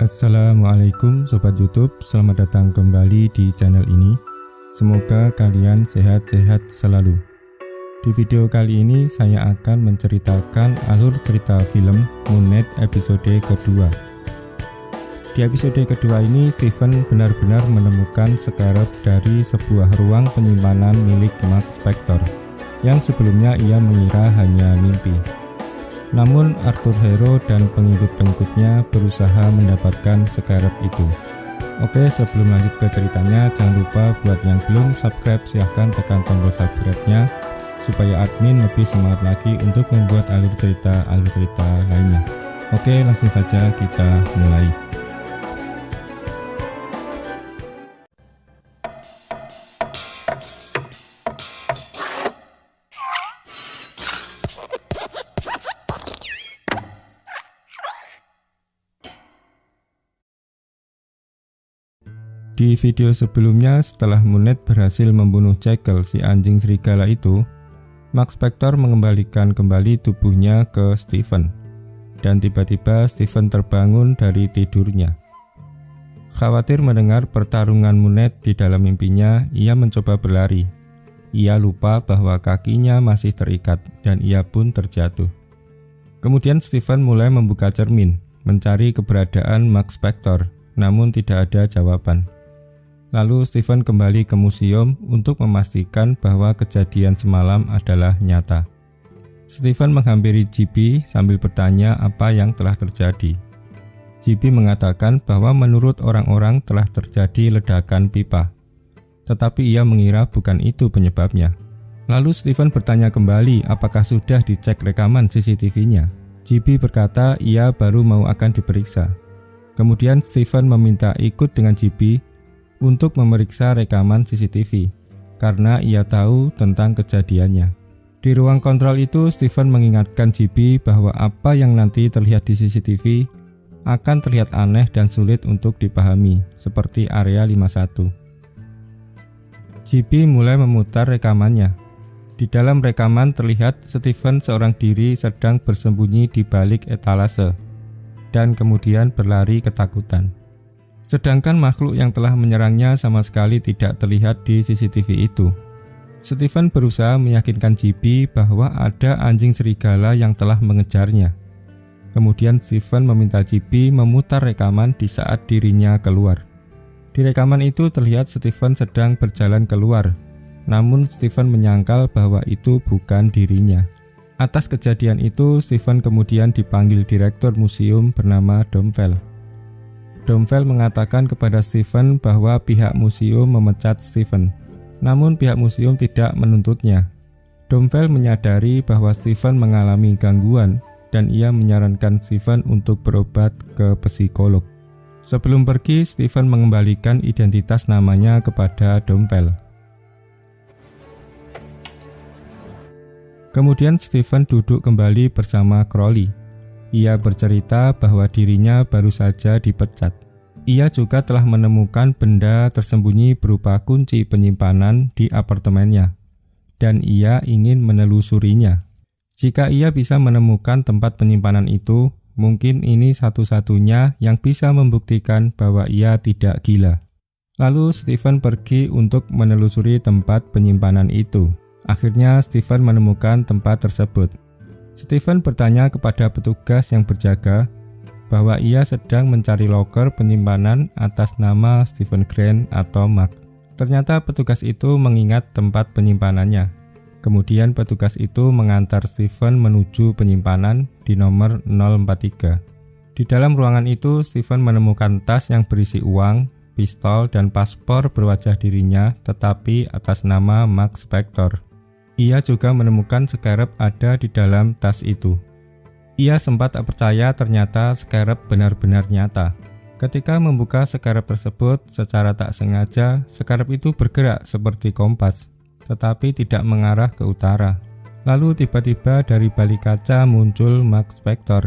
Assalamualaikum Sobat YouTube, selamat datang kembali di channel ini. Semoga kalian sehat-sehat selalu. Di video kali ini saya akan menceritakan alur cerita film Moon Knight episode kedua. Di episode kedua ini Steven benar-benar menemukan scarab dari sebuah ruang penyimpanan milik Mark Spector yang sebelumnya ia mengira hanya mimpi. Namun Arthur Harrow dan pengikut-pengikutnya berusaha mendapatkan scarab itu. Oke, sebelum lanjut ke ceritanya, jangan lupa buat yang belum subscribe silahkan tekan tombol subscribe-nya supaya admin lebih semangat lagi untuk membuat alur cerita lainnya. Oke, langsung saja kita mulai. Di video sebelumnya, setelah Moon Knight berhasil membunuh Jekyll si anjing serigala itu, Mark Spector mengembalikan kembali tubuhnya ke Steven. Dan tiba-tiba Steven terbangun dari tidurnya. Khawatir mendengar pertarungan Moon Knight di dalam mimpinya, ia mencoba berlari. Ia lupa bahwa kakinya masih terikat dan ia pun terjatuh. Kemudian Steven mulai membuka cermin, mencari keberadaan Mark Spector, namun tidak ada jawaban. Lalu Steven kembali ke museum untuk memastikan bahwa kejadian semalam adalah nyata. Steven menghampiri GB sambil bertanya apa yang telah terjadi. GB mengatakan bahwa menurut orang-orang telah terjadi ledakan pipa, tetapi ia mengira bukan itu penyebabnya. Lalu Steven bertanya kembali apakah sudah dicek rekaman CCTV-nya. GB berkata ia baru mau akan diperiksa. Kemudian Steven meminta ikut dengan GB untuk memeriksa rekaman CCTV, karena ia tahu tentang kejadiannya. Di ruang kontrol itu, Steven mengingatkan GB bahwa apa yang nanti terlihat di CCTV akan terlihat aneh dan sulit untuk dipahami, seperti area 51. GB mulai memutar rekamannya. Di dalam rekaman terlihat Steven seorang diri sedang bersembunyi di balik etalase, dan kemudian berlari ketakutan. Sedangkan makhluk yang telah menyerangnya sama sekali tidak terlihat di CCTV itu. Steven berusaha meyakinkan GB bahwa ada anjing serigala yang telah mengejarnya. Kemudian Steven meminta GB memutar rekaman di saat dirinya keluar. Di rekaman itu terlihat Steven sedang berjalan keluar, namun Steven menyangkal bahwa itu bukan dirinya. Atas kejadian itu, Steven kemudian dipanggil direktur museum bernama Domvell. Domvell mengatakan kepada Steven bahwa pihak museum memecat Steven, namun pihak museum tidak menuntutnya. Domvell menyadari bahwa Steven mengalami gangguan dan ia menyarankan Steven untuk berobat ke psikolog. Sebelum pergi, Steven mengembalikan identitas namanya kepada Domvell. Kemudian Steven duduk kembali bersama Crowley. Ia bercerita bahwa dirinya baru saja dipecat. Ia juga telah menemukan benda tersembunyi berupa kunci penyimpanan di apartemennya, dan ia ingin menelusurinya. Jika ia bisa menemukan tempat penyimpanan itu, mungkin ini satu-satunya yang bisa membuktikan bahwa ia tidak gila. Lalu Steven pergi untuk menelusuri tempat penyimpanan itu. Akhirnya Steven menemukan tempat tersebut. Steven bertanya kepada petugas yang berjaga bahwa ia sedang mencari loker penyimpanan atas nama Steven Grant atau Mark. Ternyata petugas itu mengingat tempat penyimpanannya. Kemudian petugas itu mengantar Steven menuju penyimpanan di nomor 043. Di dalam ruangan itu, Steven menemukan tas yang berisi uang, pistol, dan paspor berwajah dirinya tetapi atas nama Mark Spector. Ia juga menemukan scarab ada di dalam tas itu. Ia sempat tak percaya ternyata scarab benar-benar nyata. Ketika membuka scarab tersebut secara tak sengaja, scarab itu bergerak seperti kompas, tetapi tidak mengarah ke utara. Lalu tiba-tiba dari balik kaca muncul Mark Spector.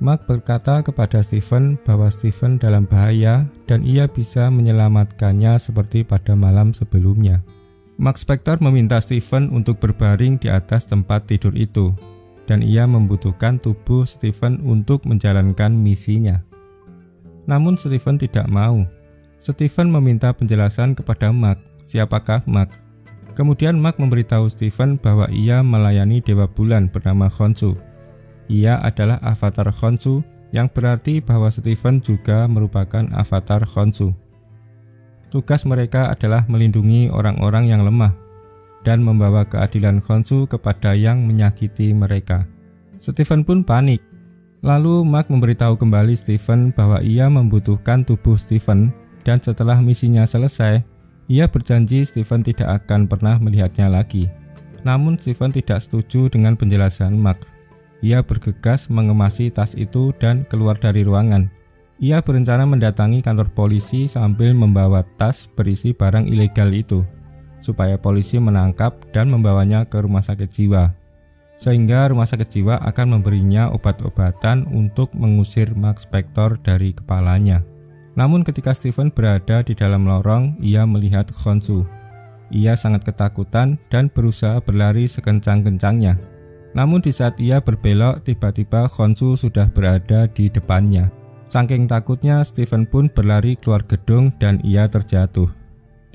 Mark berkata kepada Steven bahwa Steven dalam bahaya dan ia bisa menyelamatkannya seperti pada malam sebelumnya. Mark Spector meminta Steven untuk berbaring di atas tempat tidur itu, dan ia membutuhkan tubuh Steven untuk menjalankan misinya. Namun Stephen tidak mau. Stephen meminta penjelasan kepada Mark. Siapakah Mark? Kemudian Mark memberitahu Stephen bahwa ia melayani dewa bulan bernama Khonsu. Ia adalah avatar Khonsu, yang berarti bahwa Stephen juga merupakan avatar Khonsu. Tugas mereka adalah melindungi orang-orang yang lemah dan membawa keadilan Khonsu kepada yang menyakiti mereka. Stephen pun panik. Lalu Mark memberitahu kembali Stephen bahwa ia membutuhkan tubuh Stephen, dan setelah misinya selesai, ia berjanji Stephen tidak akan pernah melihatnya lagi. Namun Stephen tidak setuju dengan penjelasan Mark. Ia bergegas mengemasi tas itu dan keluar dari ruangan. Ia berencana mendatangi kantor polisi sambil membawa tas berisi barang ilegal itu, supaya polisi menangkap dan membawanya ke rumah sakit jiwa. Sehingga rumah sakit jiwa akan memberinya obat-obatan untuk mengusir Mark Spector dari kepalanya. Namun ketika Stephen berada di dalam lorong, ia melihat Khonsu. Ia sangat ketakutan dan berusaha berlari sekencang-kencangnya. Namun di saat ia berbelok, tiba-tiba Khonsu sudah berada di depannya. Saking takutnya, Stephen pun berlari keluar gedung dan ia terjatuh.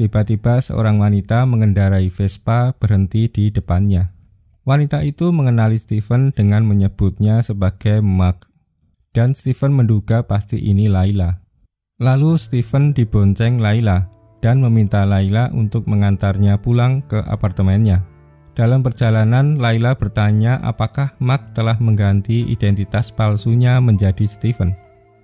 Tiba-tiba seorang wanita mengendarai Vespa berhenti di depannya. Wanita itu mengenali Stephen dengan menyebutnya sebagai Mark, dan Stephen menduga pasti ini Layla. Lalu Stephen dibonceng Layla dan meminta Layla untuk mengantarnya pulang ke apartemennya. Dalam perjalanan, Layla bertanya apakah Mark telah mengganti identitas palsunya menjadi Stephen.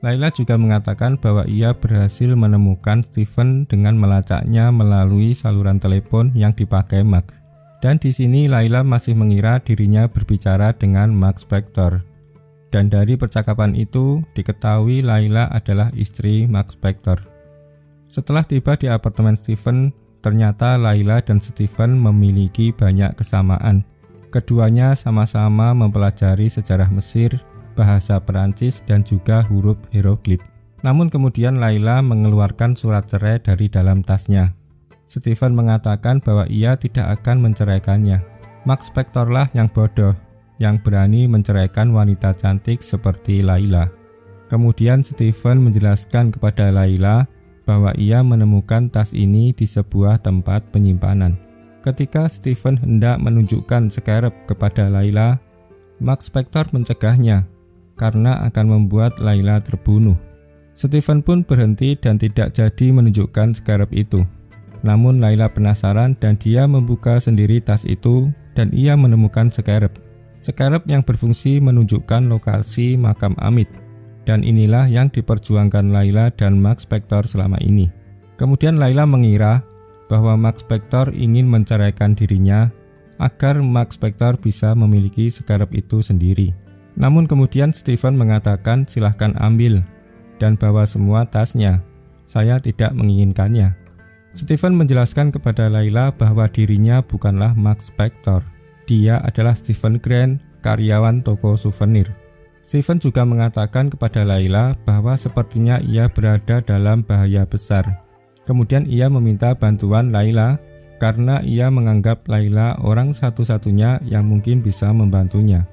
Layla juga mengatakan bahwa ia berhasil menemukan Stephen dengan melacaknya melalui saluran telepon yang dipakai Mark. Dan di sini Layla masih mengira dirinya berbicara dengan Mark Spector. Dan dari percakapan itu diketahui Layla adalah istri Mark Spector. Setelah tiba di apartemen Stephen, ternyata Layla dan Stephen memiliki banyak kesamaan. Keduanya sama-sama mempelajari sejarah Mesir, bahasa Perancis, dan juga huruf hieroglif. Namun kemudian Layla mengeluarkan surat cerai dari dalam tasnya. Stephen mengatakan bahwa ia tidak akan menceraikannya. Mark Spector lah yang bodoh, yang berani menceraikan wanita cantik seperti Layla. Kemudian Stephen menjelaskan kepada Layla bahwa ia menemukan tas ini di sebuah tempat penyimpanan. Ketika Stephen hendak menunjukkan scarab kepada Layla, Mark Spector mencegahnya karena akan membuat Layla terbunuh. Stephen pun berhenti dan tidak jadi menunjukkan scarab itu. Namun Layla penasaran dan dia membuka sendiri tas itu dan ia menemukan scarab. Scarab yang berfungsi menunjukkan lokasi makam Amit. Dan inilah yang diperjuangkan Layla dan Mark Spector selama ini. Kemudian Layla mengira bahwa Mark Spector ingin menceraikan dirinya agar Mark Spector bisa memiliki scarab itu sendiri. Namun kemudian Stephen mengatakan silahkan ambil dan bawa semua tasnya. Saya tidak menginginkannya. Stephen menjelaskan kepada Layla bahwa dirinya bukanlah Mark Spector. Dia adalah Stephen Grant, karyawan toko souvenir. Stephen juga mengatakan kepada Layla bahwa sepertinya ia berada dalam bahaya besar. Kemudian ia meminta bantuan Layla karena ia menganggap Layla orang satu-satunya yang mungkin bisa membantunya.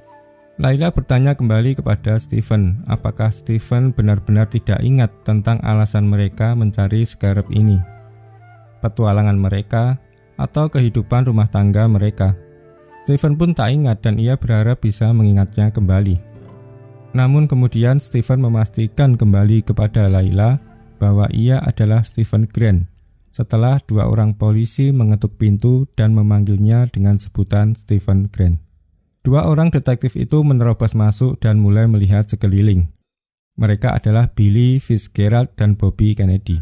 Layla bertanya kembali kepada Stephen, apakah Stephen benar-benar tidak ingat tentang alasan mereka mencari scarab ini, petualangan mereka, atau kehidupan rumah tangga mereka. Stephen pun tak ingat dan ia berharap bisa mengingatnya kembali. Namun kemudian Stephen memastikan kembali kepada Layla bahwa ia adalah Stephen Grant setelah dua orang polisi mengetuk pintu dan memanggilnya dengan sebutan Stephen Grant. Dua orang detektif itu menerobos masuk dan mulai melihat sekeliling. Mereka adalah Billy Fitzgerald dan Bobby Kennedy.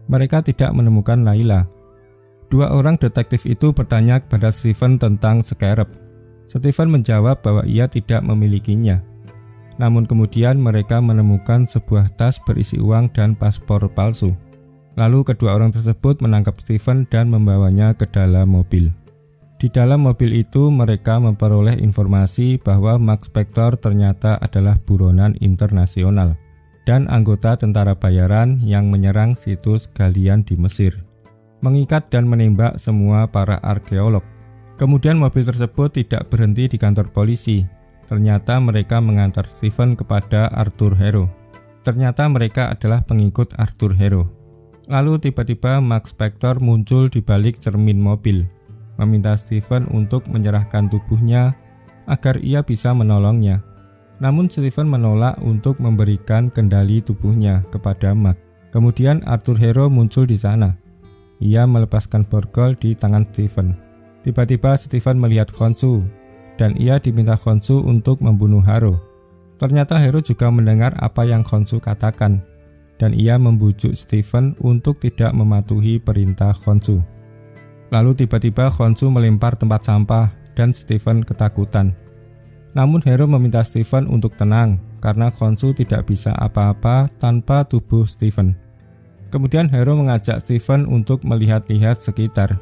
Mereka tidak menemukan Layla. Dua orang detektif itu bertanya kepada Stephen tentang scarab. Stephen menjawab bahwa ia tidak memilikinya. Namun kemudian mereka menemukan sebuah tas berisi uang dan paspor palsu. Lalu kedua orang tersebut menangkap Stephen dan membawanya ke dalam mobil. Di dalam mobil itu mereka memperoleh informasi bahwa Mark Spector ternyata adalah buronan internasional dan anggota tentara bayaran yang menyerang situs galian di Mesir, mengikat dan menembak semua para arkeolog. Kemudian mobil tersebut tidak berhenti di kantor polisi. Ternyata mereka mengantar Stephen kepada Arthur Harrow. Ternyata mereka adalah pengikut Arthur Harrow. Lalu tiba-tiba Mark Spector muncul di balik cermin mobil, meminta Stephen untuk menyerahkan tubuhnya agar ia bisa menolongnya. Namun Stephen menolak untuk memberikan kendali tubuhnya kepada Mark. Kemudian Arthur Harrow muncul di sana. Ia melepaskan borgol di tangan Stephen. Tiba-tiba Stephen melihat Khonshu, dan ia diminta Khonshu untuk membunuh Harrow. Ternyata Harrow juga mendengar apa yang Khonshu katakan, dan ia membujuk Stephen untuk tidak mematuhi perintah Khonshu. Lalu tiba-tiba Khonshu melempar tempat sampah dan Stephen ketakutan. Namun Harrow meminta Stephen untuk tenang karena Khonshu tidak bisa apa-apa tanpa tubuh Stephen. Kemudian Harrow mengajak Stephen untuk melihat-lihat sekitar.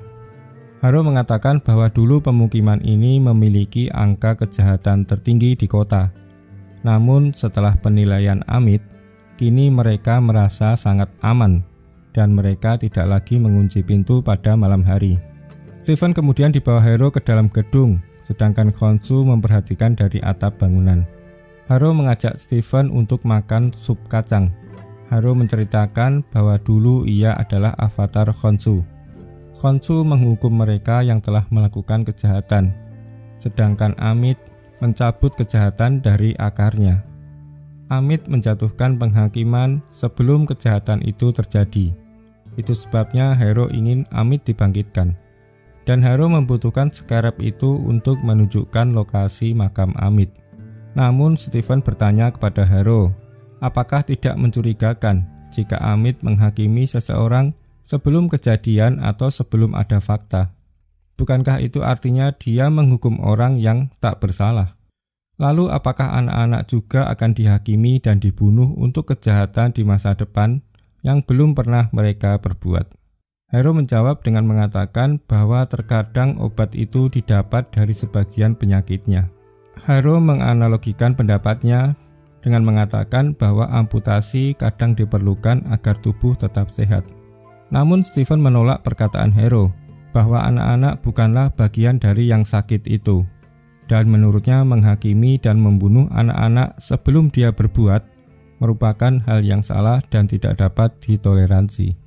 Harrow mengatakan bahwa dulu pemukiman ini memiliki angka kejahatan tertinggi di kota. Namun setelah penilaian Amit, kini mereka merasa sangat aman dan mereka tidak lagi mengunci pintu pada malam hari. Stephen kemudian dibawa Harrow ke dalam gedung, sedangkan Khonshu memperhatikan dari atap bangunan. Harrow mengajak Stephen untuk makan sup kacang. Harrow menceritakan bahwa dulu ia adalah avatar Khonshu. Khonshu menghukum mereka yang telah melakukan kejahatan, sedangkan Amit mencabut kejahatan dari akarnya. Amit menjatuhkan penghakiman sebelum kejahatan itu terjadi. Itu sebabnya Harrow ingin Amit dibangkitkan. Dan Harrow membutuhkan scarab itu untuk menunjukkan lokasi makam Amit. Namun Stephen bertanya kepada Harrow, apakah tidak mencurigakan jika Amit menghakimi seseorang sebelum kejadian atau sebelum ada fakta? Bukankah itu artinya dia menghukum orang yang tak bersalah? Lalu apakah anak-anak juga akan dihakimi dan dibunuh untuk kejahatan di masa depan yang belum pernah mereka perbuat? Harrow menjawab dengan mengatakan bahwa terkadang obat itu didapat dari sebagian penyakitnya. Harrow menganalogikan pendapatnya dengan mengatakan bahwa amputasi kadang diperlukan agar tubuh tetap sehat. Namun Stephen menolak perkataan Harrow bahwa anak-anak bukanlah bagian dari yang sakit itu. Dan menurutnya menghakimi dan membunuh anak-anak sebelum dia berbuat merupakan hal yang salah dan tidak dapat ditoleransi.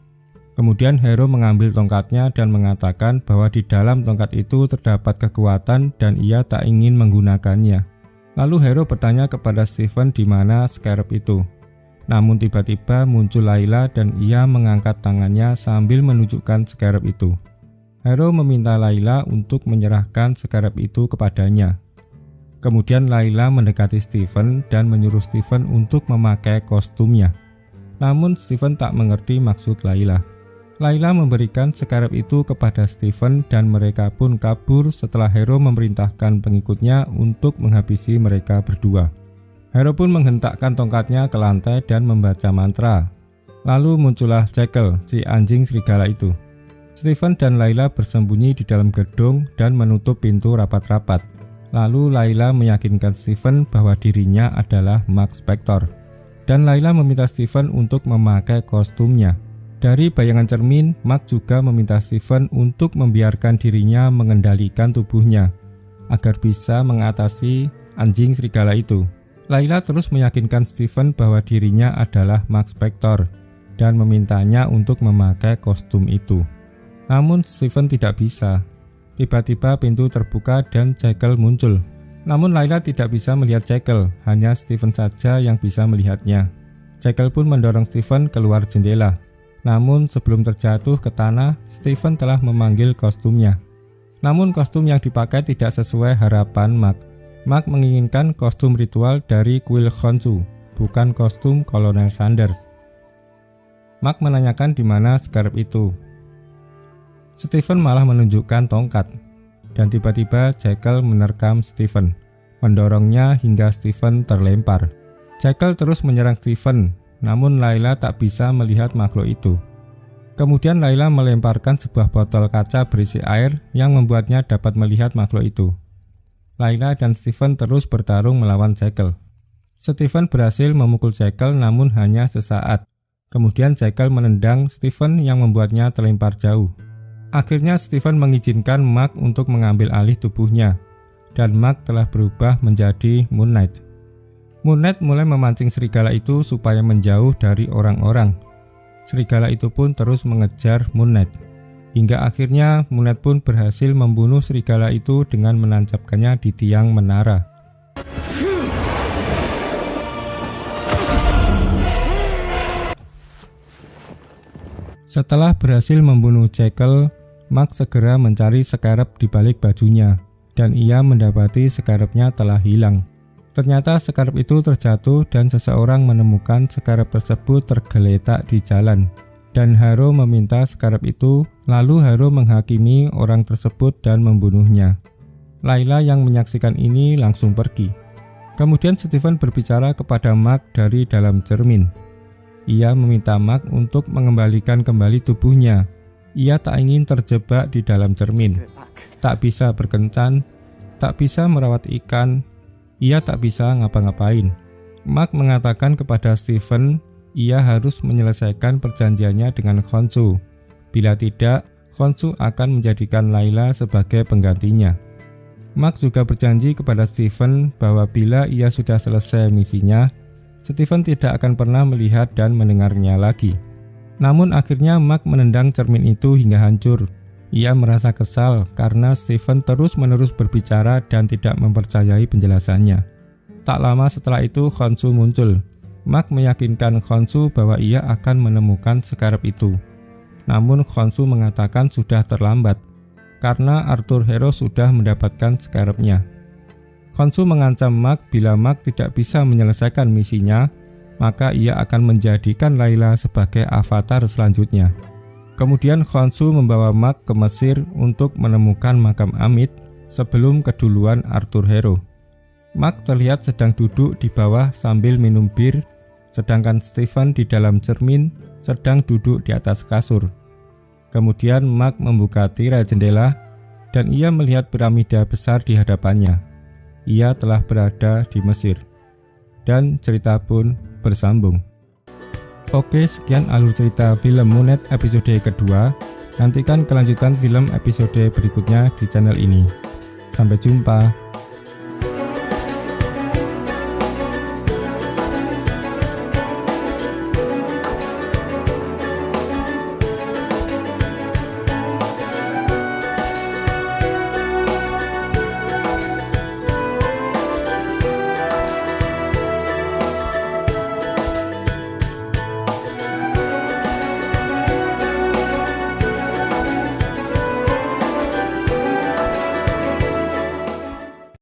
Kemudian Harrow mengambil tongkatnya dan mengatakan bahwa di dalam tongkat itu terdapat kekuatan dan ia tak ingin menggunakannya. Lalu Harrow bertanya kepada Stephen di mana scarab itu. Namun tiba-tiba muncul Layla dan ia mengangkat tangannya sambil menunjukkan scarab itu. Harrow meminta Layla untuk menyerahkan scarab itu kepadanya. Kemudian Layla mendekati Stephen dan menyuruh Stephen untuk memakai kostumnya. Namun Stephen tak mengerti maksud Layla. Layla memberikan scarab itu kepada Stephen dan mereka pun kabur setelah Harrow memerintahkan pengikutnya untuk menghabisi mereka berdua. Harrow pun menghentakkan tongkatnya ke lantai dan membaca mantra. Lalu muncullah Jekyll, si anjing serigala itu. Stephen dan Layla bersembunyi di dalam gedung dan menutup pintu rapat-rapat. Lalu Layla meyakinkan Stephen bahwa dirinya adalah Mark Spector. Dan Layla meminta Stephen untuk memakai kostumnya. Dari bayangan cermin, Mark juga meminta Stephen untuk membiarkan dirinya mengendalikan tubuhnya agar bisa mengatasi anjing serigala itu. Layla terus meyakinkan Stephen bahwa dirinya adalah Mark Spector dan memintanya untuk memakai kostum itu. Namun Stephen tidak bisa. Tiba-tiba pintu terbuka dan Jekyll muncul. Namun Layla tidak bisa melihat Jekyll, hanya Stephen saja yang bisa melihatnya. Jekyll pun mendorong Stephen keluar jendela. Namun sebelum terjatuh ke tanah, Stephen telah memanggil kostumnya. Namun kostum yang dipakai tidak sesuai harapan Mark. Mark menginginkan kostum ritual dari kuil Khonshu, bukan kostum Kolonel Sanders. Mark menanyakan di mana scarab itu. Stephen malah menunjukkan tongkat, dan tiba-tiba Jekyll menerkam Stephen, mendorongnya hingga Stephen terlempar. Jekyll terus menyerang Stephen, namun Layla tak bisa melihat makhluk itu. Kemudian Layla melemparkan sebuah botol kaca berisi air yang membuatnya dapat melihat makhluk itu. Layla dan Stephen terus bertarung melawan Jekyll. Stephen berhasil memukul Jekyll namun hanya sesaat. Kemudian Jekyll menendang Stephen yang membuatnya terlempar jauh. Akhirnya Stephen mengizinkan Mark untuk mengambil alih tubuhnya, dan Mark telah berubah menjadi Moon Knight. Moon Knight mulai memancing serigala itu supaya menjauh dari orang-orang. Serigala itu pun terus mengejar Moon Knight. Hingga akhirnya Moon Knight pun berhasil membunuh serigala itu dengan menancapkannya di tiang menara. Setelah berhasil membunuh Jekyll, Mark segera mencari scarab di balik bajunya, dan ia mendapati scarabnya telah hilang. Ternyata scarab itu terjatuh dan seseorang menemukan scarab tersebut tergeletak di jalan. Dan Harrow meminta scarab itu, lalu Harrow menghakimi orang tersebut dan membunuhnya. Layla yang menyaksikan ini langsung pergi. Kemudian Stephen berbicara kepada Mark dari dalam cermin. Ia meminta Mark untuk mengembalikan kembali tubuhnya. Ia tak ingin terjebak di dalam cermin. Tak bisa berkencan, tak bisa merawat ikan, ia tak bisa ngapa-ngapain. Mark mengatakan kepada Stephen, ia harus menyelesaikan perjanjiannya dengan Khonshu. Bila tidak, Khonshu akan menjadikan Layla sebagai penggantinya. Mark juga berjanji kepada Stephen bahwa bila ia sudah selesai misinya, Stephen tidak akan pernah melihat dan mendengarnya lagi. Namun akhirnya Mark menendang cermin itu hingga hancur. Ia merasa kesal karena Stephen terus-menerus berbicara dan tidak mempercayai penjelasannya. Tak lama setelah itu Khonshu muncul. Mark meyakinkan Khonshu bahwa ia akan menemukan scarab itu. Namun Khonshu mengatakan sudah terlambat karena Arthur Harrow sudah mendapatkan scarabnya. Khonshu mengancam Mark bila Mark tidak bisa menyelesaikan misinya, maka ia akan menjadikan Layla sebagai avatar selanjutnya. Kemudian Khonshu membawa Mark ke Mesir untuk menemukan makam Amit sebelum keduluan Arthur Harrow. Mark terlihat sedang duduk di bawah sambil minum bir, sedangkan Stephen di dalam cermin sedang duduk di atas kasur. Kemudian Mark membuka tirai jendela dan ia melihat piramida besar di hadapannya. Ia telah berada di Mesir. Dan cerita pun bersambung. Oke, sekian alur cerita film Moon Knight episode kedua. Nantikan kelanjutan film episode berikutnya di channel ini. Sampai jumpa.